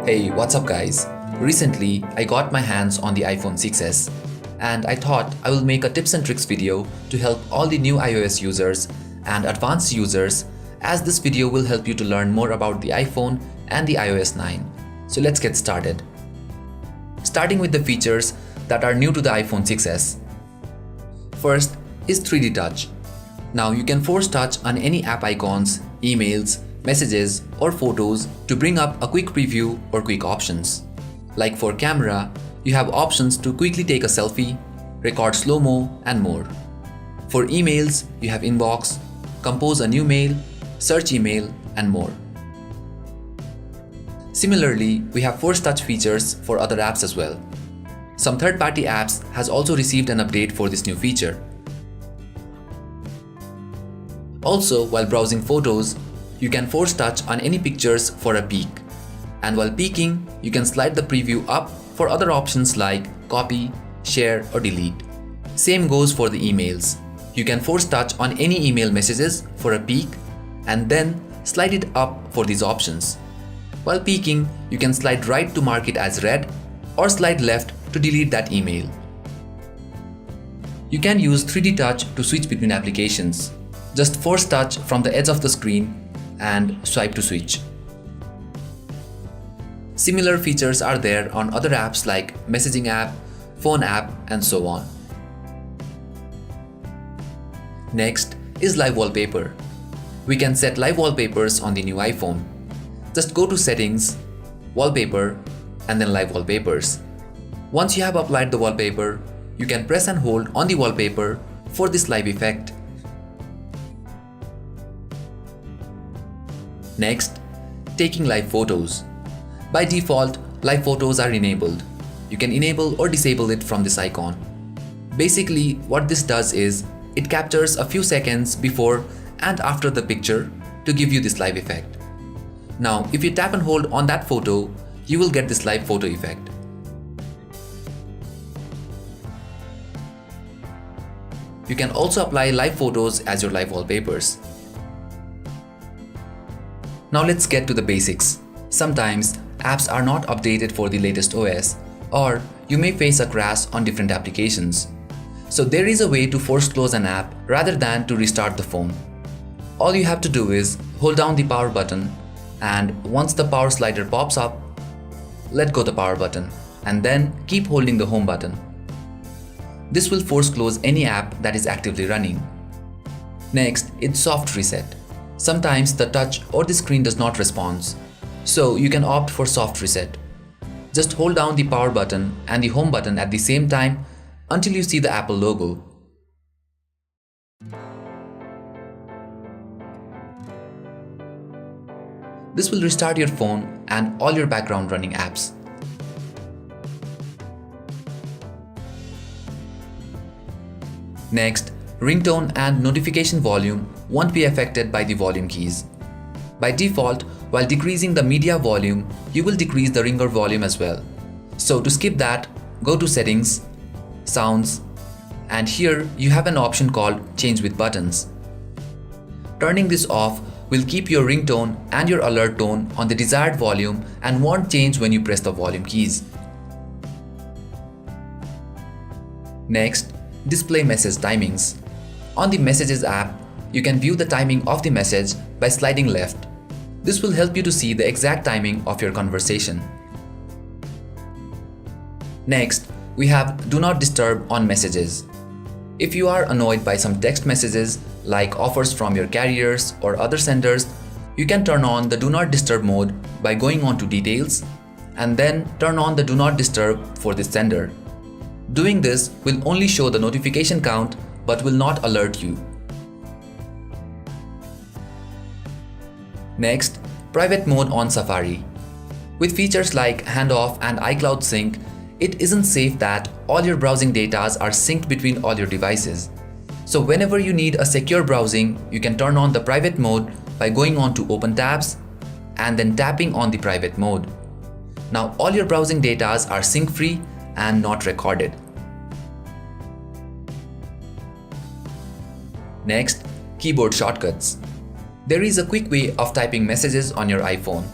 Hey, what's up guys? Recently, I got my hands on the iPhone 6s and I thought I will make a tips and tricks video to help all the new iOS users and advanced users, as this video will help you to learn more about the iPhone and the iOS 9. So let's get started. Starting with the features that are new to the iPhone 6s. First is 3D touch. Now you can force touch on any app icons, emails, messages or photos to bring up a quick preview or quick options. Like for camera, you have options to quickly take a selfie, record slow-mo and more. For emails, you have inbox, compose a new mail, search email and more. Similarly, we have force touch features for other apps as well. Some third-party apps has also received an update for this new feature. Also, while browsing photos, you can force touch on any pictures for a peek. And while peeking, you can slide the preview up for other options like copy, share or delete. Same goes for the emails. You can force touch on any email messages for a peek and then slide it up for these options. While peeking, you can slide right to mark it as read or slide left to delete that email. You can use 3D touch to switch between applications. Just force touch from the edge of the screen and swipe to switch. Similar features are there on other apps like messaging app, phone app and so on. Next is live wallpaper. We can set live wallpapers on the new iPhone. Just go to settings, wallpaper and then live wallpapers. Once you have applied the wallpaper, you can press and hold on the wallpaper for this live effect. Next, taking live photos. By default, live photos are enabled. You can enable or disable it from this icon. Basically, what this does is, it captures a few seconds before and after the picture to give you this live effect. Now, if you tap and hold on that photo, you will get this live photo effect. You can also apply live photos as your live wallpapers. Now let's get to the basics. Sometimes apps are not updated for the latest OS, or you may face a crash on different applications. So there is a way to force close an app rather than to restart the phone. All you have to do is hold down the power button, and once the power slider pops up, let go the power button and then keep holding the home button. This will force close any app that is actively running. Next, it's soft reset. Sometimes the touch or the screen does not respond, so you can opt for soft reset. Just hold down the power button and the home button at the same time until you see the Apple logo. This will restart your phone and all your background running apps. Next, ringtone and notification volume won't be affected by the volume keys. By default, while decreasing the media volume, you will decrease the ringer volume as well. So to skip that, go to settings, sounds, and here you have an option called change with buttons. Turning this off will keep your ringtone and your alert tone on the desired volume and won't change when you press the volume keys. Next, display message timings. On the Messages app, you can view the timing of the message by sliding left. This will help you to see the exact timing of your conversation. Next, we have Do Not Disturb on Messages. If you are annoyed by some text messages like offers from your carriers or other senders, you can turn on the Do Not Disturb mode by going on to Details and then turn on the Do Not Disturb for this sender. Doing this will only show the notification count but will not alert you. Next, private mode on Safari. With features like handoff and iCloud sync, it isn't safe that all your browsing data are synced between all your devices. So whenever you need a secure browsing, you can turn on the private mode by going on to Open Tabs and then tapping on the private mode. Now all your browsing data are sync-free and not recorded. Next, keyboard shortcuts. There is a quick way of typing messages on your iPhone.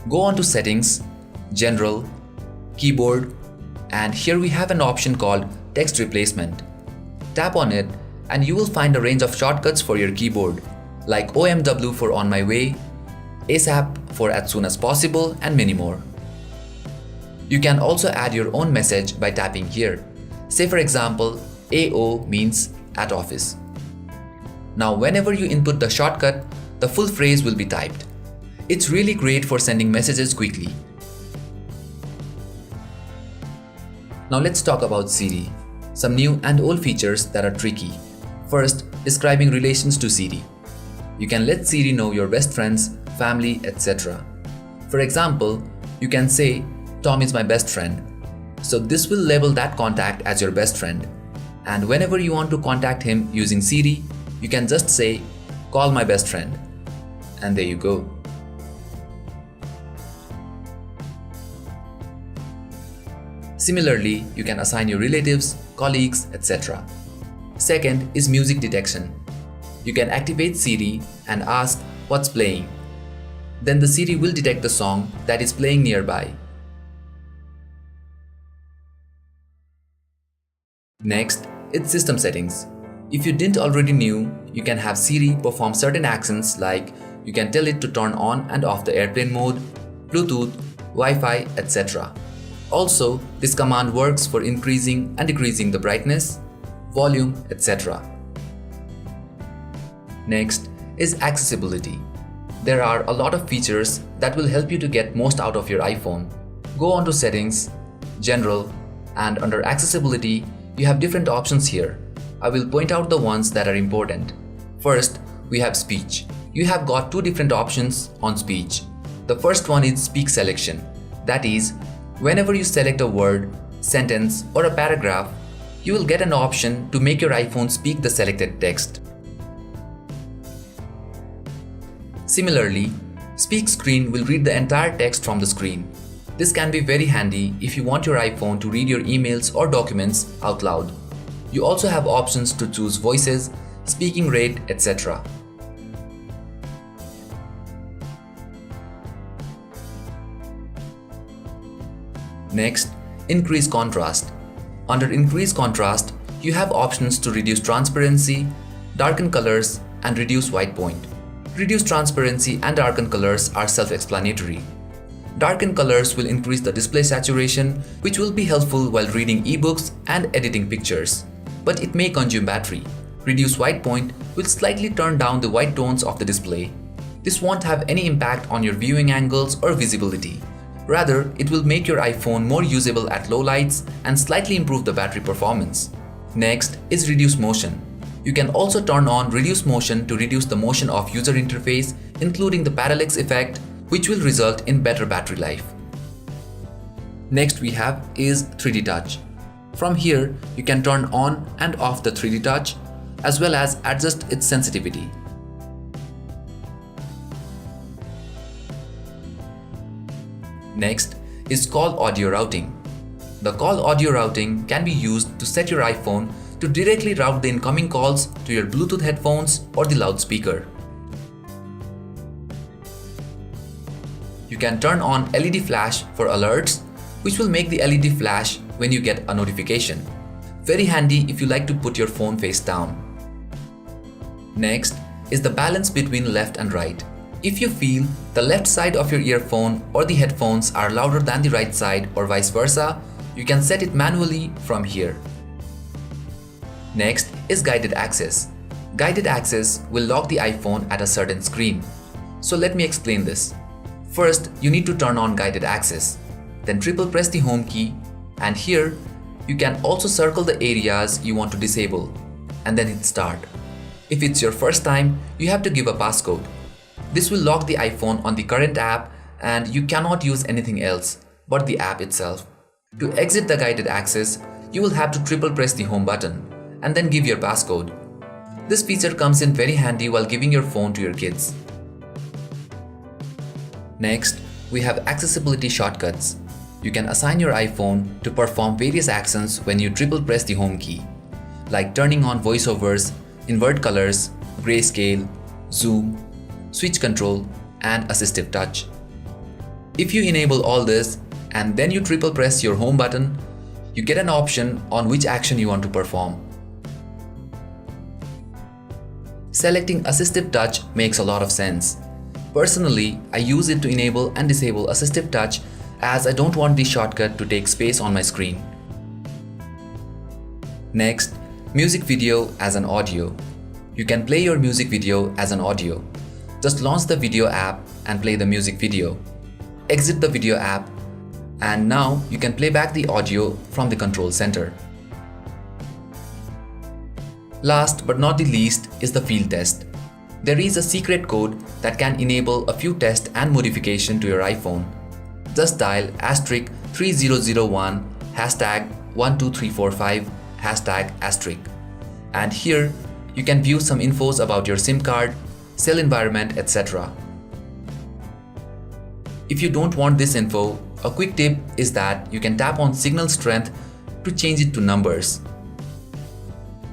Go on to Settings, General, Keyboard, and here we have an option called Text Replacement. Tap on it and you will find a range of shortcuts for your keyboard, like OMW for On My Way, ASAP for As Soon As Possible, and many more. You can also add your own message by tapping here. Say for example, AO means at office. Now whenever you input the shortcut, the full phrase will be typed. It's really great for sending messages quickly. Now let's talk about Siri. Some new and old features that are tricky. First, describing relations to Siri. You can let Siri know your best friends, family, etc. For example, you can say, Tom is my best friend. So this will label that contact as your best friend. And whenever you want to contact him using Siri, you can just say, call my best friend. And there you go. Similarly, you can assign your relatives, colleagues, etc. Second is music detection. You can activate Siri and ask what's playing. Then the Siri will detect the song that is playing nearby. Next, it's system settings. If you didn't already knew, you can have Siri perform certain actions like you can tell it to turn on and off the airplane mode, Bluetooth, Wi-Fi, etc. Also, this command works for increasing and decreasing the brightness, volume, etc. Next is accessibility. There are a lot of features that will help you to get most out of your iPhone. Go on to Settings, General, and under Accessibility, you have different options here. I will point out the ones that are important. First, we have Speech. You have got two different options on Speech. The first one is Speak Selection. That is, whenever you select a word, sentence, or a paragraph, you will get an option to make your iPhone speak the selected text. Similarly, Speak Screen will read the entire text from the screen. This can be very handy if you want your iPhone to read your emails or documents out loud. You also have options to choose voices, speaking rate, etc. Next, Increase Contrast. Under Increase Contrast, you have options to reduce transparency, darken colors, and reduce white point. Reduce transparency and darken colors are self-explanatory. Darken colors will increase the display saturation, which will be helpful while reading ebooks and editing pictures. But it may consume battery. Reduce white point will slightly turn down the white tones of the display. This won't have any impact on your viewing angles or visibility. Rather, it will make your iPhone more usable at low lights and slightly improve the battery performance. Next is Reduce Motion. You can also turn on Reduce Motion to reduce the motion of user interface, including the parallax effect, which will result in better battery life. Next we have is 3D Touch. From here, you can turn on and off the 3D Touch, as well as adjust its sensitivity. Next is Call Audio Routing. The Call Audio Routing can be used to set your iPhone to directly route the incoming calls to your Bluetooth headphones or the loudspeaker. You can turn on LED flash for alerts, which will make the LED flash when you get a notification. Very handy if you like to put your phone face down. Next is the balance between left and right. If you feel the left side of your earphone or the headphones are louder than the right side or vice versa, you can set it manually from here. Next is Guided Access. Guided Access will lock the iPhone at a certain screen. So let me explain this. First, you need to turn on Guided Access. Then triple press the home key, and here you can also circle the areas you want to disable and then hit start. If it's your first time, you have to give a passcode. This will lock the iPhone on the current app and you cannot use anything else but the app itself. To exit the Guided Access, you will have to triple press the home button and then give your passcode. This feature comes in very handy while giving your phone to your kids. Next, we have accessibility shortcuts. You can assign your iPhone to perform various actions when you triple press the home key, like turning on voiceovers, invert colors, grayscale, zoom, switch control, and assistive touch. If you enable all this and then you triple press your home button, you get an option on which action you want to perform. Selecting assistive touch makes a lot of sense. Personally, I use it to enable and disable assistive touch as I don't want the shortcut to take space on my screen. Next, music video as an audio. You can play your music video as an audio. Just launch the video app and play the music video. Exit the video app, and now you can play back the audio from the control center. Last but not the least is the field test. There is a secret code that can enable a few tests and modification to your iPhone. Just dial *3001 #12345 #*, and here you can view some infos about your SIM card, cell environment, etc. If you don't want this info, a quick tip is that you can tap on signal strength to change it to numbers.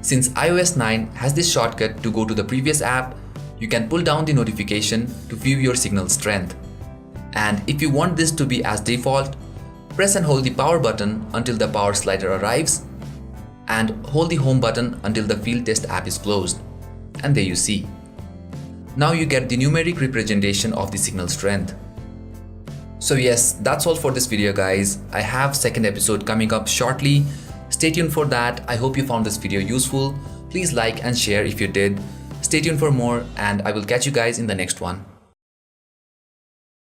Since iOS 9 has this shortcut to go to the previous app, you can pull down the notification to view your signal strength. And if you want this to be as default, press and hold the power button until the power slider arrives, and hold the home button until the field test app is closed. And there you see. Now you get the numeric representation of the signal strength. So yes, that's all for this video guys. I have second episode coming up shortly. Stay tuned for that. I hope you found this video useful. Please like and share if you did. Stay tuned for more, and I will catch you guys in the next one.